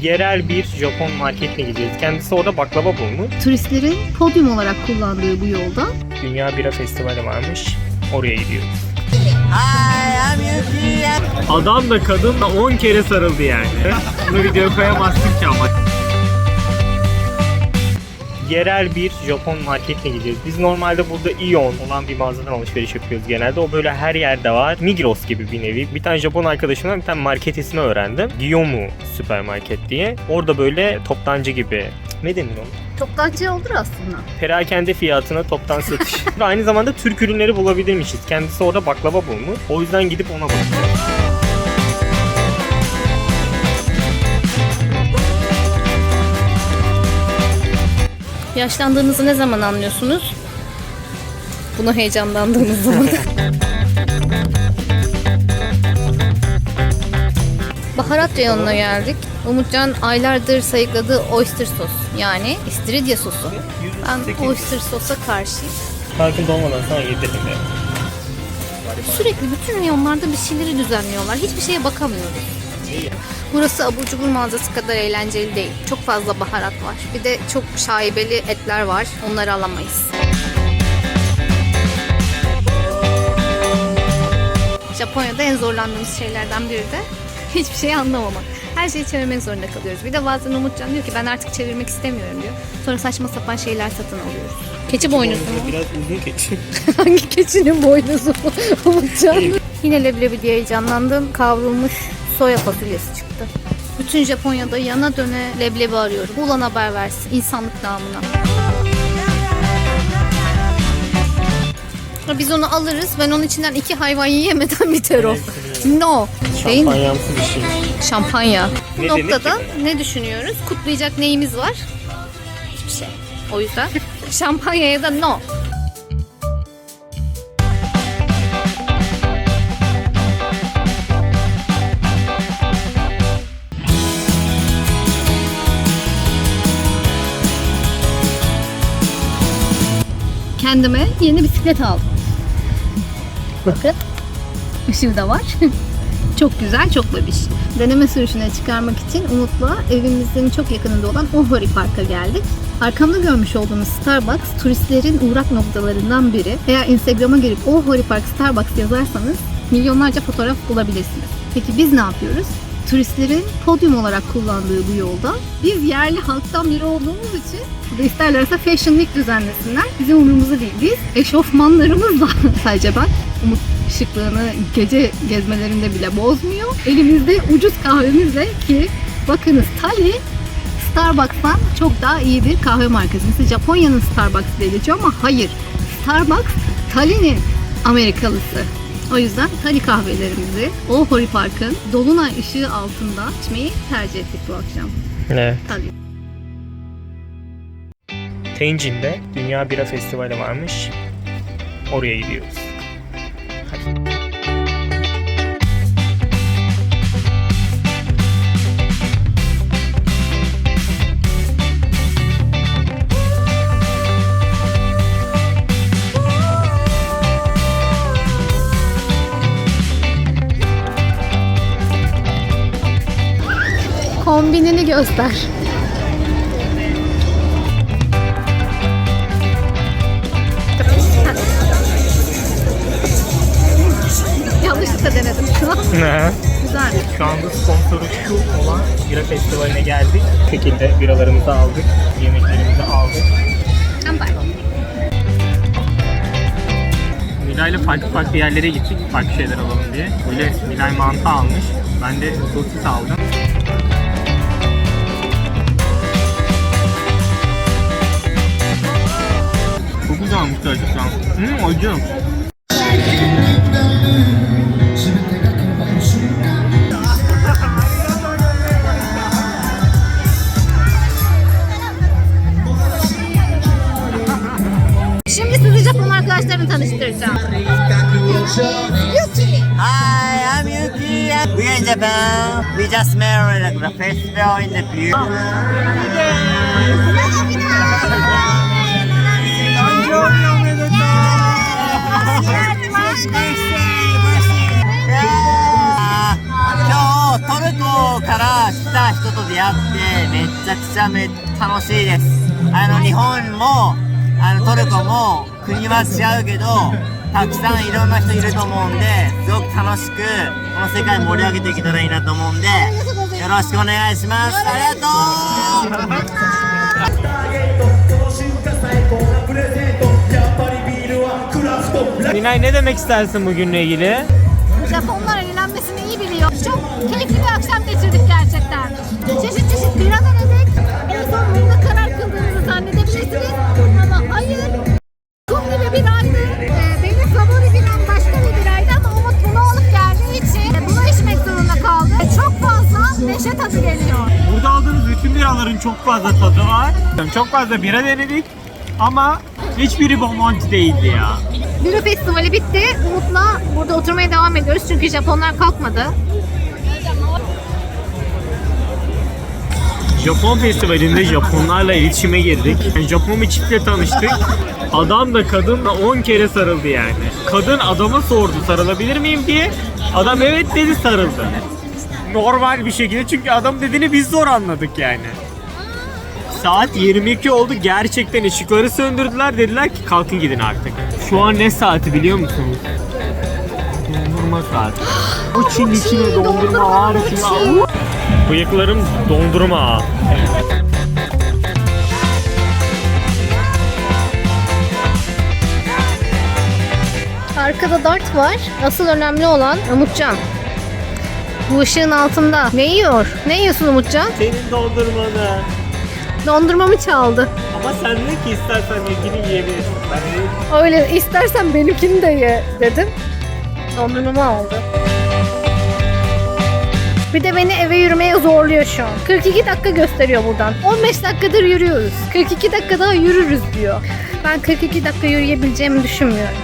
Yerel bir Japon marketine gidiyoruz. Kendisi orada baklava bulmuş. Turistlerin podyum olarak kullandığı bu yolda Dünya Bira Festivali varmış. Oraya gidiyoruz. Adam da kadın da 10 kere sarıldı yani. Bunu videoya koyamazsın ki ama. Yerel bir Japon marketine gidiyoruz. Biz normalde burada Ion olan bir mağazadan alışveriş yapıyoruz genelde. O böyle her yerde var. Migros gibi bir nevi. Bir tane Japon arkadaşımdan bir tane market ismi öğrendim. Giyomu süpermarket diye. Orada böyle toptancı gibi. Ne denir onu? toptancı olur aslında. Perakende fiyatına toptan satış. Aynı zamanda Türk ürünleri bulabilirmişiz. Kendisi orada baklava bulmuş. O yüzden gidip ona bakacağız. Yaşlandığınızı ne zaman anlıyorsunuz? Buna heyecanlandığınız zaman. Baharat reyonuna geldik. Umutcan aylardır sayıkladığı oyster sos, yani istiridye sosu. Ben oyster sosa karşıyım. Farkında olmadan sana yedirdim ya. Sürekli bütün reyonlarda bir şeyleri düzenliyorlar. Hiçbir şeye bakamıyoruz. Burası abur cubur mağazası kadar eğlenceli değil. Çok fazla baharat var. Bir de çok şaibeli etler var. Onları alamayız. Japonya'da en zorlandığımız şeylerden biri de hiçbir şey anlamamak. Her şeyi çevirmek zorunda kalıyoruz. Bir de bazen Umutcan diyor ki ben artık çevirmek istemiyorum diyor. Sonra saçma sapan şeyler satın alıyoruz. Keçi boynuzu mu? Biraz uzun keçi. Hangi keçinin boynuzu mu? Umutcan. Yine leblebi diye heyecanlandım. Kavrulmuş soya fasulyesi çıktı. Bütün Japonya'da yana döne leblebi arıyorum. Ulan haber versin insanlık namına. Biz onu alırız. Ben onun içinden 2 hayvan yiyemeden biter o. No. Değil mi? Şampanyamsı bir şey. Şampanya. Bu Ne noktada denir ne düşünüyoruz? Kutlayacak neyimiz var? Hiçbir şey. O yüzden şampanyaya da no. Kendime yeni bisiklet aldım. Bakın. Işığı da var. Çok güzel, çok bebiş. Deneme sürüşüne çıkarmak için Umut'la evimizin çok yakınında olan Ohori Park'a geldik. Arkamda görmüş olduğunuz Starbucks turistlerin uğrak noktalarından biri. Eğer Instagram'a girip Ohori Park Starbucks yazarsanız milyonlarca fotoğraf bulabilirsiniz. Peki biz ne yapıyoruz? Turistlerin podyum olarak kullandığı bu yolda biz yerli halktan biri olduğumuz için burada isterlerse Fashion Week düzenlesinler. Bizim umurumuzda değil. Biz eşofmanlarımızla sadece ben Umut şıklığını gece gezmelerinde bile bozmuyor. Elimizde ucuz kahvemizle ki bakınız Tali Starbucks'tan çok daha iyi bir kahve markası. Mesela Japonya'nın Starbucks diye geçiyor ama hayır. Starbucks Tali'nin Amerikalısı. O yüzden Tali kahvelerimizi Ohori Park'ın dolunay ışığı altında içmeyi tercih ettik bu akşam. Evet. Tali. Tenjin'de Dünya Bira Festivali varmış. Oraya gidiyoruz. Hadi. Kombinini göster. Yanlışlıkla denedim şu an. Ne? Güzel. Şu anda sponsoru şu olan bira festivaline geldik. Bu şekilde biralarımızı aldık, yemeklerimizi aldık. Ambar. Milay'la farklı yerlere gittik, farklı şeyler alalım diye. Böyle Milay mantı almış, ben de sosis aldım. Çok güzelmiş gerçekten. Acı. Şimdi sizi Japon arkadaşlarımı tanıştıracağım. Hi, I'm Yuki. We're in Japan. We just married at the festival in the view. 出会ってめっちゃくちゃ楽しいです。日本もトルコも国は違うけどたくさんいろんな人いると思うんですごく楽しくこの世界盛り上げていけたらいいなと思うんでよろしくお願いします。ありがとう。Minay ne demek istersin bugünle ilgili? Japonlar eğlenmesini iyi biliyor. Çok keyifli bir akşam geçirdik gerçekten. Çeşit çeşit bira denedik. En son bunda karar kıldığımızı zannedebilirsiniz. Ama hayır. Kum gibi biraydı. Benim favori biram başka bir biraydı ama Umut bunu alıp geldiği için bunu içmek zorunda kaldı. Çok fazla neşe tadı geliyor. Burada aldığımız bütün biraların çok fazla tadı var. Çok fazla bira denedik ama hiçbiri Bomonti değildi ya. Bira festivali bitti. Umut'la burada oturmaya devam ediyoruz çünkü Japonlar kalkmadı. Japon festivalinde Japonlarla iletişime girdik. Yani Japon bir çiftle tanıştık. Adam da kadınla 10 kere sarıldı yani. Kadın adama sordu sarılabilir miyim diye. Adam evet dedi, sarıldı. Normal bir şekilde çünkü adam dediğini biz zor anladık yani. Saat 22 oldu, gerçekten ışıkları söndürdüler, dediler ki kalkın gidin artık. Şu an ne saati biliyor musunuz? Dondurma saati. O Çin içine dondurma ağır içine. Bıyıklarım dondurma. Arkada dart var. Asıl önemli olan Umutcan. Bu ışığın altında. Ne yiyor? Ne yiyorsun Umutcan? Senin dondurmanı. Dondurmamı çaldı. Ama sen ne ki istersen ilgini yiyebilirsin. Ben de... Öyle istersen benimkini de ye dedim. Dondurmamı aldı. Bir de beni eve yürümeye zorluyor şu an. 42 dakika gösteriyor buradan. 15 dakikadır yürüyoruz. 42 dakika daha yürürüz diyor. Ben 42 dakika yürüyebileceğimi düşünmüyorum.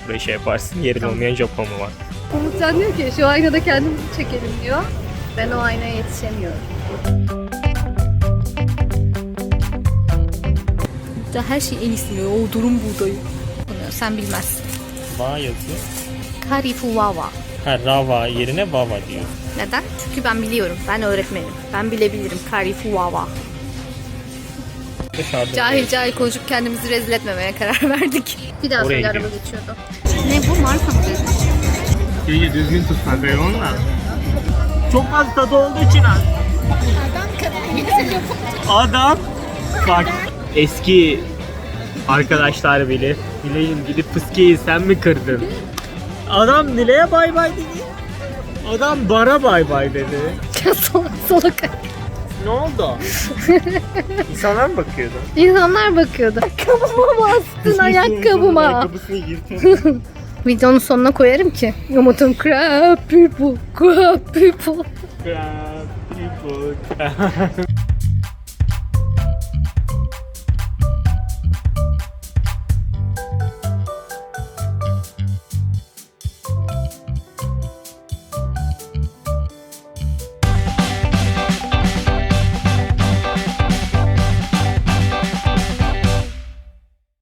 Böyle şey yaparsın, yerin olmayan Japon mu var? Umutcan diyor ki şu aynada kendimizi çekelim diyor. Ben o aynaya yetişemiyorum. Her şey en iyisi. O durum buğdayı. Bunu sen bilmezsin. Va yazıyor. Karifuwawa. Ha, Rava yerine Vava diyor. Neden? Çünkü ben biliyorum. Ben öğretmenim. Ben bilebilirim. Karifuwawa. Dışarıda. Cahil cahil konuşup kendimizi rezil etmemeye karar verdik. Bir daha Oraya söyle, araba gidiyoruz. geçiyordu. Ne bu, marka mı dedin? İyice düzgün tutmak onunla. Çok fazla tadı olduğu için az. Adam bak eski arkadaşlar bilir. Nilay'ın gidip fıskeyi sen mi kırdın? Adam Nilay'a bay bay dedi. Adam bana bay bay dedi. Solak. Ne oldu? İnsanlar mı bakıyordu? İnsanlar bakıyordu. Ayakkabıma bastın, ayakkabıma. Ayakkabısını yırtın. Videonun sonuna koyarım ki. Umut'un crap people, crap people. Crap people.